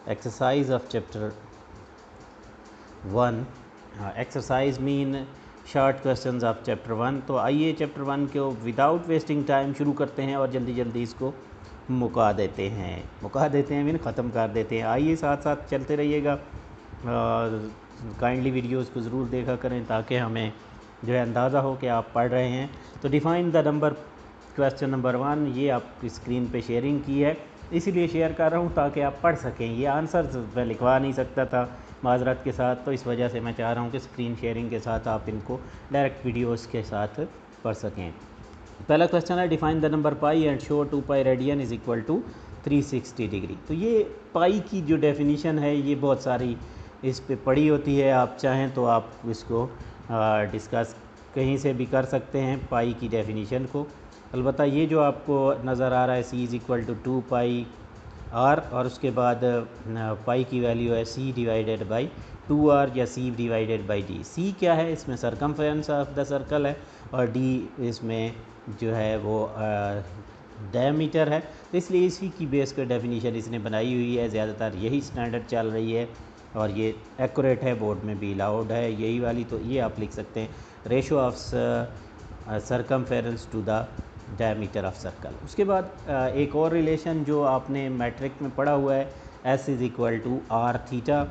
exercise of chapter 1 exercise mean short questions of chapter 1। तो आइए chapter 1 को without wasting time शुरू करते हैं और जल्दी जल्दी इसको मुका देते हैं मीन ख़त्म कर देते हैं। आइए साथ साथ चलते रहिएगा, काइंडली वीडियोस को ज़रूर देखा करें ताकि हमें जो है अंदाज़ा हो कि आप पढ़ रहे हैं। तो define the number, question number 1 ये आपकी स्क्रीन पे शेयरिंग की है, इसीलिए शेयर कर रहा हूँ ताकि आप पढ़ सकें। ये आंसर मैं लिखवा नहीं सकता था माजरत के साथ, तो इस वजह से मैं चाह रहा हूँ कि स्क्रीन शेयरिंग के साथ आप इनको डायरेक्ट वीडियोस के साथ पढ़ सकें। पहला क्वेश्चन है define the number pi and show 2 pi radian is equal to 360 degree. तो ये पाई की जो डेफिनीशन है ये बहुत सारी इस पे पड़ी होती है, आप चाहें तो आप इसको डिस्कस कहीं से भी कर सकते हैं पाई की डेफिनीशन को। अलबत्ता ये जो आपको नज़र आ रहा है C is equal to 2 pi R और उसके बाद पाई की वैल्यू है सी डिवाइडेड बाई 2r या सी डिवाइडेड बाई डी। सी क्या है, इसमें सरकमफ्रेंस ऑफ द सर्कल है और डी इसमें जो है वो डायमीटर है। तो इसलिए इसी की बेस पर डेफिनीशन इसने बनाई हुई है, ज़्यादातर यही स्टैंडर्ड चल रही है और ये एक्यूरेट है, बोर्ड में भी अलाउड है यही वाली। तो ये आप लिख सकते हैं ratio of circumference to the diameter of circle. उसके बाद एक और रिलेशन जो आपने मैट्रिक में पढ़ा हुआ है S is equal to R theta,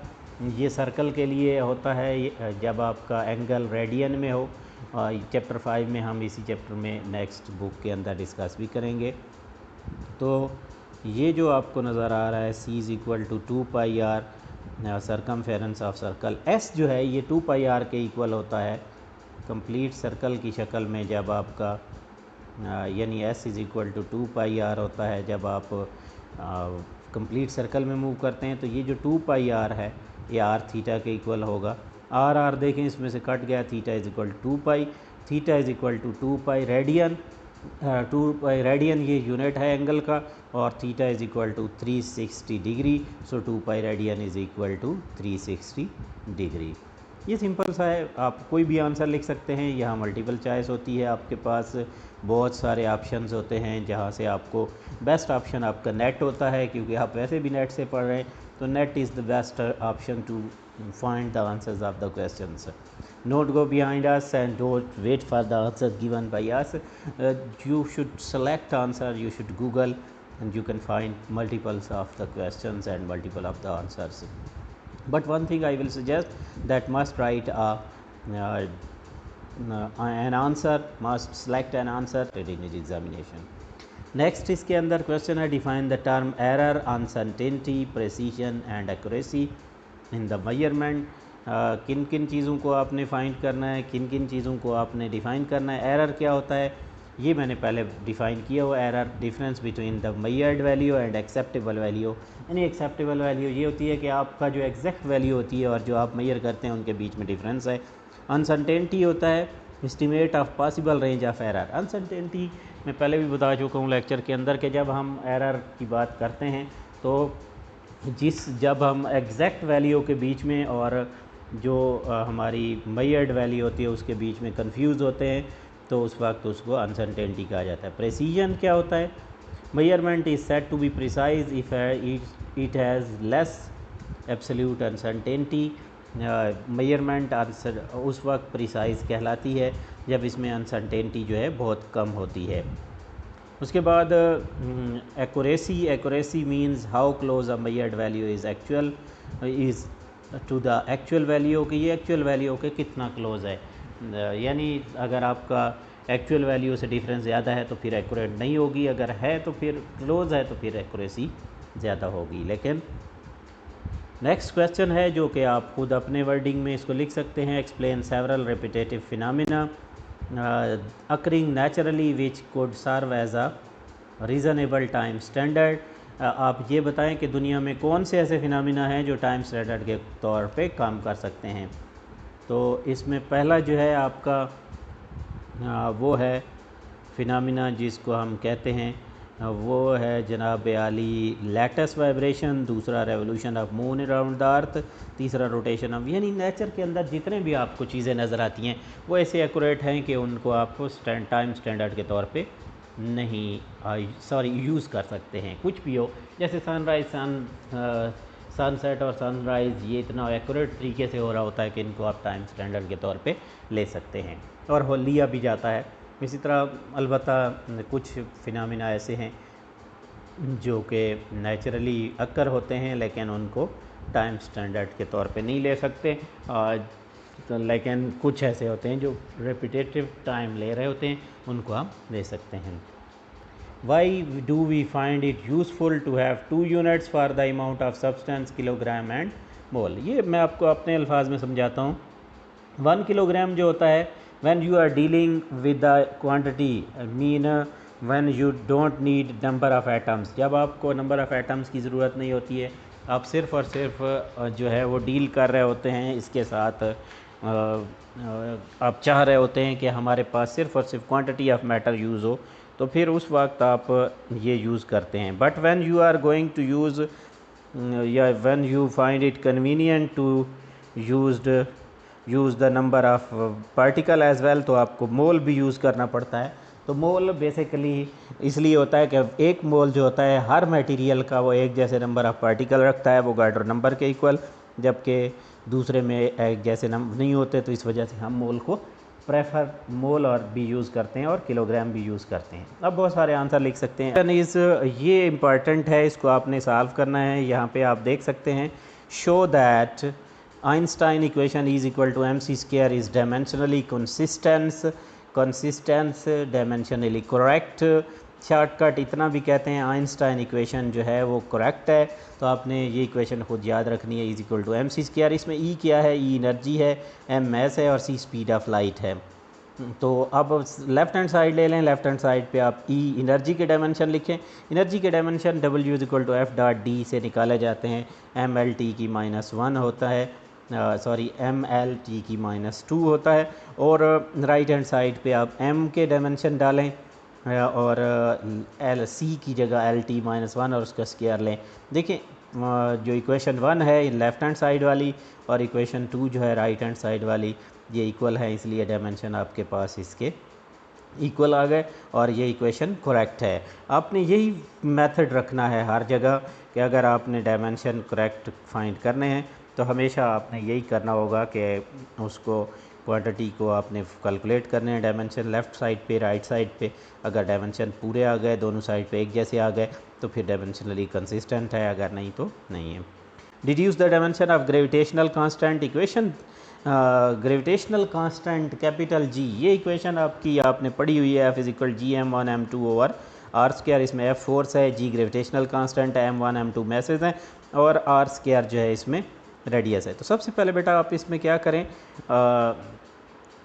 ये सर्कल के लिए होता है जब आपका एंगल रेडियन में हो। चैप्टर 5 में हम इसी चैप्टर में नेक्स्ट बुक के अंदर डिस्कस भी करेंगे। तो ये जो आपको नज़र आ रहा है C is equal to 2 pi R circumference of circle, S जो है ये 2 पाई आर के इक्वल होता है कंप्लीट सर्कल की शक्ल में। जब आपका यानी S is equal to 2 pi R होता है जब आप कंप्लीट सर्कल में मूव करते हैं। तो ये जो 2 पाई आर है ये आर थीटा के इक्वल होगा। आर देखें इसमें से कट गया, theta is equal to 2 pi, theta is equal to 2 pi radian. 2 pi radian ये यूनिट है एंगल का और theta is equal to 360 degree. So 2 pi radian is equal to 360 degree. ये सिंपल सा है, आप कोई भी आंसर लिख सकते हैं। यहाँ मल्टीपल चॉइस होती है, आपके पास बहुत सारे ऑप्शंस होते हैं जहाँ से आपको बेस्ट ऑप्शन आपका नेट होता है, क्योंकि आप वैसे भी नेट से पढ़ रहे हैं। तो net is the best option to find the answers of the questions. Don't go behind us and don't wait for the answers given by us. You should select answer, you should Google and you can find multiples of the questions and multiple of the answers. But one thing I will suggest that must write an answer, must select an answer during the examination. Next इसके अंदर question है define the term error, uncertainty, precision and accuracy in the measurement. किन किन चीज़ों को आपने find करना है, किन किन चीज़ों को आपने डिफ़ाइन करना है। एरर क्या होता है ये मैंने पहले डिफ़ाइन किया हुआ। Error difference between the measured value and acceptable value. यानी एक्सेप्टेबल वैल्यू ये होती है कि आपका जो एग्जैक्ट वैल्यू होती है और जो आप मेजर करते हैं उनके बीच में डिफरेंस है। अनसर्टेनिटी होता है estimate of possible range of error. Uncertainty मैं पहले भी बता चुका हूँ लेक्चर के अंदर कि जब हम एरर की बात करते हैं तो जब हम एग्जैक्ट वैल्यू के बीच में और जो हमारी मेजर्ड वैल्यू होती है उसके बीच में कंफ्यूज होते हैं तो उस वक्त उसको अनसर्टेनिटी कहा जाता है। प्रेसिजन क्या होता है, measurement is said to be precise if it has less absolute uncertainty. Measurement answer उस वक्त प्रिसाइज कहलाती है जब इसमें अनसर्टेनिटी जो है बहुत कम होती है। उसके बाद accuracy means how close a measured value is actual is to the actual value कि ये एक्चुअल वैल्यू के कितना क्लोज है। यानी अगर आपका एक्चुअल वैल्यू से डिफरेंस ज़्यादा है तो फिर एक्यूरेट नहीं होगी, अगर है तो फिर क्लोज है तो फिर एक्यूरेसी ज़्यादा होगी। लेकिन नेक्स्ट क्वेश्चन है जो कि आप खुद अपने वर्डिंग में इसको लिख सकते हैं। Explain several repetitive phenomena occurring naturally which could serve as a reasonable time standard। आप ये बताएं कि दुनिया में कौन से ऐसे फिनोमिना हैं जो टाइम स्टैंडर्ड के तौर पे काम कर सकते हैं। तो इसमें पहला जो है आपका वो है फिनोमिना जिसको हम कहते हैं वो है जनाब आली लैटस वाइब्रेशन, दूसरा revolution of moon around the earth, तीसरा रोटेशन ऑफ। यानी नेचर के अंदर जितने भी आपको चीज़ें नज़र आती हैं वो ऐसे एक्यूरेट हैं कि उनको आप टाइम स्टैंडर्ड के तौर पे नहीं यूज़ कर सकते हैं। कुछ भी हो, जैसे सनराइज सनसेट और सनराइज़ ये इतना एक्यूरेट तरीके से हो रहा होता है कि इनको आप टाइम स्टैंडर्ड के तौर पे ले सकते हैं और हो लिया भी जाता है। इसी तरह अलबत्ता कुछ फिनोमेना ऐसे हैं जो कि नेचुरली अक्कर होते हैं लेकिन उनको टाइम स्टैंडर्ड के तौर पे नहीं ले सकते, तो लेकिन कुछ ऐसे होते हैं जो रेपिटेटिव टाइम ले रहे होते हैं, उनको हम ले सकते हैं। Why do we find it useful to have 2 units for the amount of substance kilogram and मोल? ये मैं आपको अपने अल्फाज में समझाता हूँ। 1 किलोग्राम जो होता है when you are dealing with the quantity mean when you don't need number of atoms, जब आपको नंबर ऑफ़ एटम्स की ज़रूरत नहीं होती है, आप सिर्फ़ और सिर्फ जो है वो डील कर रहे होते हैं इसके साथ, आप चाह रहे होते हैं कि हमारे पास सिर्फ़ और सिर्फ क्वांटिटी ऑफ मैटर यूज़ हो, तो फिर उस वक्त आप ये यूज़ करते हैं। But when you are going to use या when you find it convenient to use the number of particle as well, तो आपको मोल भी यूज़ करना पड़ता है। तो मोल बेसिकली इसलिए होता है कि एक मोल जो होता है हर मटेरियल का वो एक जैसे नंबर ऑफ़ पार्टिकल रखता है, वो गाइडर नंबर के इक्वल, जबकि दूसरे में एक जैसे नंबर नहीं होते, तो इस वजह से हम मोल को प्रेफर मोल और भी यूज़ करते हैं और किलोग्राम भी यूज़ करते हैं। अब बहुत सारे आंसर लिख सकते हैं। ये इम्पॉर्टेंट है, इसको आपने सॉल्व करना है। यहाँ पे आप देख सकते हैं, show that Einstein equation is equal to MC square is dimensionally consistence dimensionally correct. Shortcut इतना भी कहते हैं, आइंस्टाइन इक्वेशन जो है वो करेक्ट है, तो आपने ये इक्वेशन खुद याद रखनी है, is equal to MC square. इसमें E क्या है? E एनर्जी है, M मास है और C स्पीड ऑफ लाइट है। तो अब लेफ़्ट हैंड साइड ले लें, लेफ़्ट हैंड साइड पे आप E एनर्जी के डायमेंशन लिखें। एनर्जी के dimension W is equal to F.D से निकाले जाते हैं। MLT की -1 होता है, सॉरी MLT की -2 होता है। और राइट हैंड साइड पे आप M के डायमेंशन डालें और C की जगह LT -1 और उसका स्क्वायर लें। देखिए जो इक्वेशन 1 है लेफ़्ट हैंड साइड वाली और इक्वेशन 2 जो है राइट हैंड साइड वाली, ये इक्वल है, इसलिए डायमेंशन आपके पास इसके इक्वल आ गए और ये इक्वेशन करेक्ट है। आपने यही मेथड रखना है हर जगह कि अगर आपने डायमेंशन करेक्ट फाइंड करने हैं तो हमेशा आपने यही करना होगा कि उसको क्वांटिटी को आपने कैलकुलेट करने हैं डायमेंशन लेफ़्ट साइड पे राइट साइड पे। अगर डायमेंशन पूरे आ गए, दोनों साइड पे एक जैसे आ गए, तो फिर डायमेंशनली कंसिस्टेंट है, अगर नहीं तो नहीं है। Deduce the dimension of gravitational constant equation. Gravitational constant capital G, ये इक्वेशन आपने पढ़ी हुई है, F is equal GM1 M2 over R square. इसमें F फोर्स है, G ग्रेविटेशनल कांस्टेंट है, M1 M2 मैसेज हैं और R स्क्वायर जो है इसमें रेडियस है। तो सबसे पहले बेटा आप इसमें क्या करें,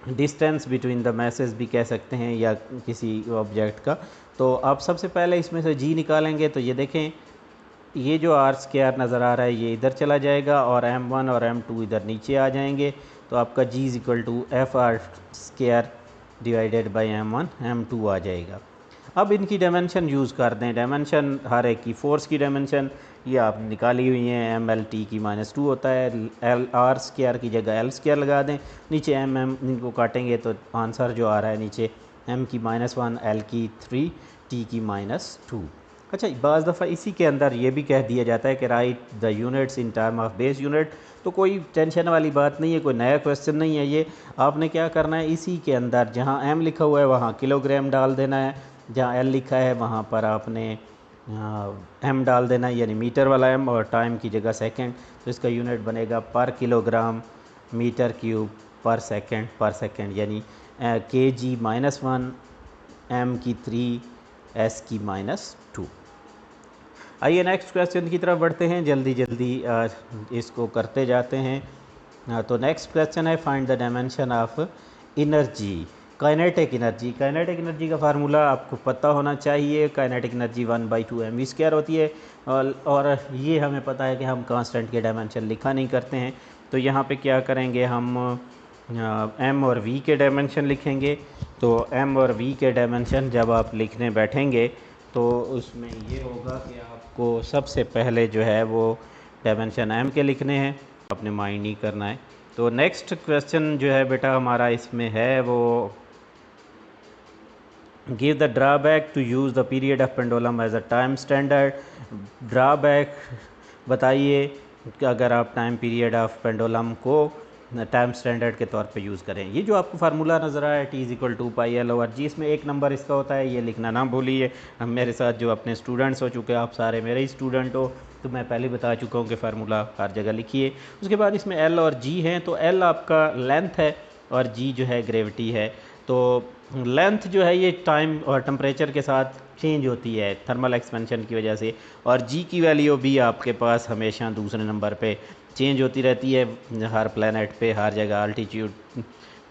डिस्टेंस बिटवीन द मैसेज भी कह सकते हैं या किसी ऑब्जेक्ट का। तो आप सबसे पहले इसमें से G निकालेंगे, तो ये देखें ये जो R स्क्वायर नज़र आ रहा है ये इधर चला जाएगा और M1 और M2 इधर नीचे आ जाएंगे, तो आपका G is equal to FR square divided by M1 M2 आ जाएगा। अब इनकी डायमेंशन यूज़ कर दें, डायमेंशन हर एक की, फोर्स की डायमेंशन ये आप निकाली हुई हैं, MLT की -2 होता है, R स्क्वायर की जगह L स्क्वायर लगा दें, नीचे MM इनको काटेंगे तो आंसर जो आ रहा है नीचे M की -1 L की 3 T की -2। अच्छा, बाज़ दफ़ा इसी के अंदर ये भी कह दिया जाता है कि right the units in term of base unit, तो कोई टेंशन वाली बात नहीं है, कोई नया क्वेश्चन नहीं है ये। आपने क्या करना है, इसी के अंदर जहाँ M लिखा हुआ है वहाँ किलोग्राम डाल देना है, जहाँ L लिखा है वहाँ पर आपने M डाल देना है, यानी मीटर वाला M और टाइम की जगह सेकंड, तो इसका यूनिट बनेगा पर किलोग्राम मीटर क्यूब पर सेकंड, यानी kg -1 M की 3 S की -2। आइए नेक्स्ट क्वेश्चन की तरफ बढ़ते हैं, जल्दी जल्दी इसको करते जाते हैं। तो नेक्स्ट क्वेश्चन है, find the dimension of energy, kinetic energy. Kinetic energy का फार्मूला आपको पता होना चाहिए, काइनेटिक एनर्जी 1/2 mv स्क्वायर होती है और ये हमें पता है कि हम कांस्टेंट के डायमेंशन लिखा नहीं करते हैं। तो यहाँ पे क्या करेंगे, हम m और v के डायमेंशन लिखेंगे। तो m और v के डायमेंशन जब आप लिखने बैठेंगे तो उसमें ये होगा कि आपको सबसे पहले जो है वो डायमेंशन m के लिखने हैं, आपने माइंड नहीं करना है। तो नेक्स्ट क्वेश्चन जो है बेटा हमारा इसमें है वो, give the drawback to use the period of pendulum as a time standard. Drawback बताइए अगर आप टाइम पीरियड ऑफ पेंडुलम को टाइम स्टैंडर्ड के तौर पे यूज़ करें। ये जो आपको फार्मूला नज़र आया T=πL/g, इसमें एक नंबर इसका होता है, ये लिखना ना भूलिए। हम मेरे साथ जो अपने स्टूडेंट्स हो चुके हैं, आप सारे मेरे ही स्टूडेंट हो, तो मैं पहले बता चुका हूँ कि फार्मूला हर जगह लिखिए। उसके बाद इसमें L और G हैं, तो L आपका लेंथ है और G जो है ग्रेविटी है। तो लेंथ जो है ये टाइम और टेम्परेचर के साथ चेंज होती है थर्मल एक्सपेंशन की वजह से, और जी की वैल्यू भी आपके पास हमेशा दूसरे नंबर पे चेंज होती रहती है हर प्लेनेट पे, हर जगह अल्टीट्यूड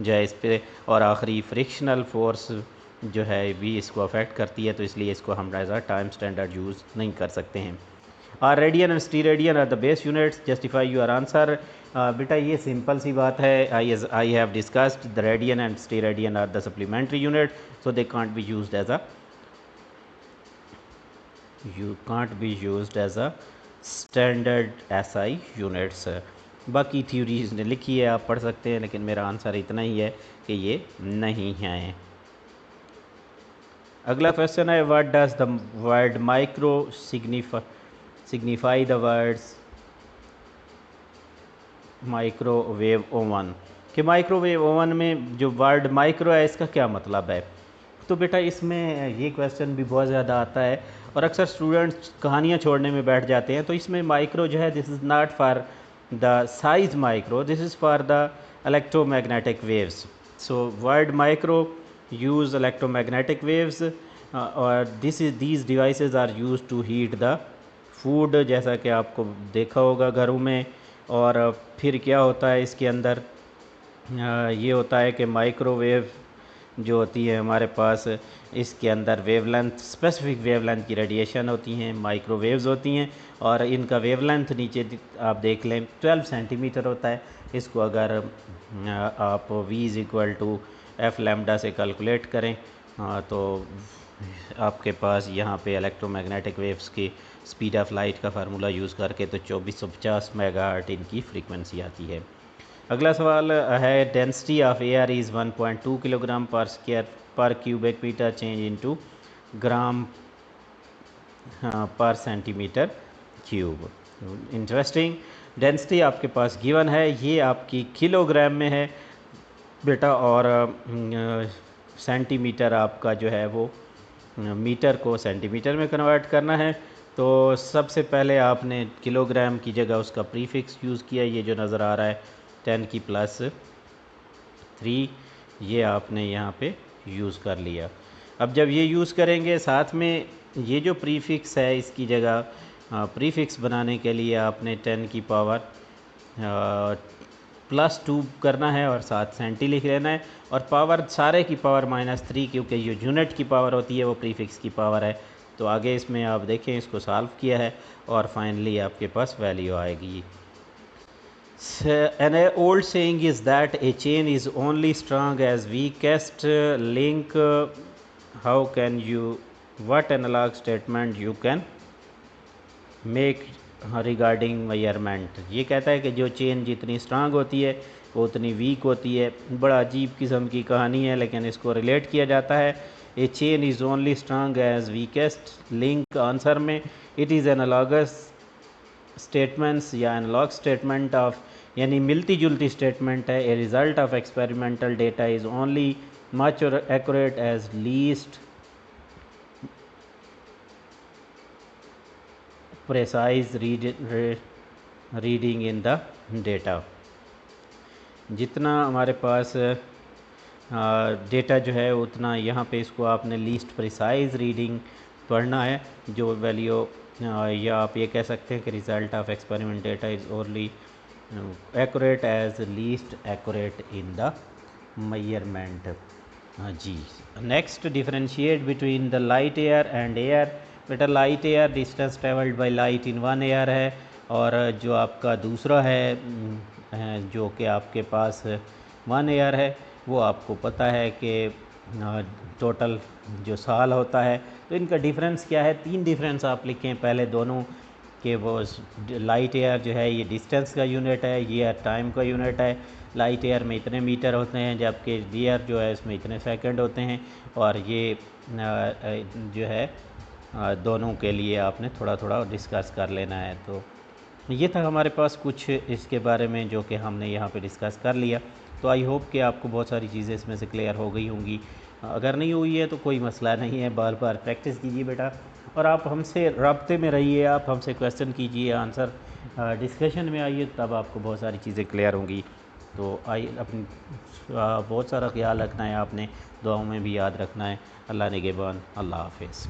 जो है इस पे, और आखिरी फ्रिक्शनल फोर्स जो है भी इसको अफेक्ट करती है, तो इसलिए इसको हम as a time standard use नहीं कर सकते हैं। Are radian and steradian are the base units, justify your answer. बेटा ये सिंपल सी बात है, I have discussed the radian and steradian are the supplementary unit, so they can't be used as a standard SI units. बाकी theories ने लिखी है, आप पढ़ सकते हैं, लेकिन मेरा आंसर इतना ही है कि ये नहीं है। अगला क्वेश्चन है, what does the word micro signify the words microwave oven, कि माइक्रोवेव ओवन में जो वर्ड माइक्रो है इसका क्या मतलब है। तो बेटा इसमें ये क्वेश्चन भी बहुत ज़्यादा आता है और अक्सर स्टूडेंट्स कहानियाँ छोड़ने में बैठ जाते हैं। तो इसमें माइक्रो जो है, this is not for the size micro, this is for the electromagnetic waves. So word micro use electromagnetic waves, और these devices are use to heat the food, जैसा कि आपको देखा होगा घरों में। और फिर क्या होता है इसके अंदर, ये होता है कि माइक्रोवेव जो होती है हमारे पास, इसके अंदर वेवलेंथ, स्पेसिफिक वेवलेंथ की रेडिएशन होती हैं, माइक्रोवेव्स होती हैं, और इनका वेवलेंथ नीचे आप देख लें 12 सेंटीमीटर होता है। इसको अगर आप V=F लैम्डा से कैलकुलेट करें, तो आपके पास यहाँ पे इलेक्ट्रोमैग्नेटिक वेव्स की स्पीड ऑफ लाइट का फार्मूला यूज़ करके तो 2450 मेगाहर्ट्ज़ इनकी फ्रीक्वेंसी आती है। अगला सवाल है, density of air is 1.2 kilogram per square per cubic metre change into gram per centimetre cube. Interesting. Density आपके पास गिवन है, ये आपकी किलोग्राम में है बेटा, और सेंटीमीटर आपका जो है वो मीटर को सेंटीमीटर में कन्वर्ट करना है। तो सबसे पहले आपने किलोग्राम की जगह उसका प्रीफिक्स यूज़ किया, ये जो नज़र आ रहा है 10⁻³ ये आपने यहाँ पे यूज़ कर लिया। अब जब ये यूज़ करेंगे, साथ में ये जो प्रीफिक्स है इसकी जगह प्रीफिक्स बनाने के लिए आपने 10⁻+2 करना है और साथ सेंटी लिख लेना है, और पावर सारे की पावर -3, क्योंकि ये यूनिट की पावर होती है वो प्रीफिक्स की पावर है। तो आगे इसमें आप देखें, इसको सॉल्व किया है और फाइनली आपके पास वैल्यू आएगी। An old saying is that a chain is only strong as weakest link. How can you, what analog statement you can make regarding measurement? ये कहता है कि जो चेन जितनी स्ट्रांग होती है वो उतनी वीक होती है। बड़ा अजीब किस्म की कहानी है, लेकिन इसको रिलेट किया जाता है। A chain is only strong as weakest link answer में इट इज़ एनालॉगस स्टेटमेंट्स या एनालॉग स्टेटमेंट ऑफ, यानी मिलती जुलती स्टेटमेंट है। A result of experimental data is only much और accurate as least precise reading in the data. जितना हमारे पास data जो है उतना यहाँ पे इसको आपने लीस्ट प्रिसाइज रीडिंग पढ़ना है, जो वैल्यू, या आप ये कह सकते हैं कि result of experiment data is only accurate as least accurate in the measurement. जी, next, differentiate between the light year and year. बेटा light year distance travelled by light in 1 year है, और जो आपका दूसरा है जो कि आपके पास 1 ईयर है, वो आपको पता है कि टोटल जो साल होता है। तो इनका डिफरेंस क्या है, 3 डिफरेंस आप लिखें पहले दोनों कि वो लाइट ईयर जो है ये डिस्टेंस का यूनिट है, ये टाइम का यूनिट है। लाइट ईयर में इतने मीटर होते हैं, जबकि ईयर जो है इसमें इतने सेकंड होते हैं। और ये जो है दोनों के लिए आपने थोड़ा थोड़ा डिस्कस कर लेना है। तो ये था हमारे पास कुछ इसके बारे में जो कि हमने यहाँ पे डिस्कस कर लिया। तो आई होप कि आपको बहुत सारी चीज़ें इसमें से क्लियर हो गई होंगी। अगर नहीं हुई है तो कोई मसला नहीं है, बार बार प्रैक्टिस कीजिए बेटा, और आप हमसे राब्ते में रहिए, आप हमसे क्वेश्चन कीजिए, आंसर डिस्कशन में आइए, तब आपको बहुत सारी चीज़ें क्लियर होंगी। तो आइए, अपनी बहुत सारा ख्याल रखना है आपने, दुआओं में भी याद रखना है। अल्लाह निगहबान, अल्लाह हाफिज़।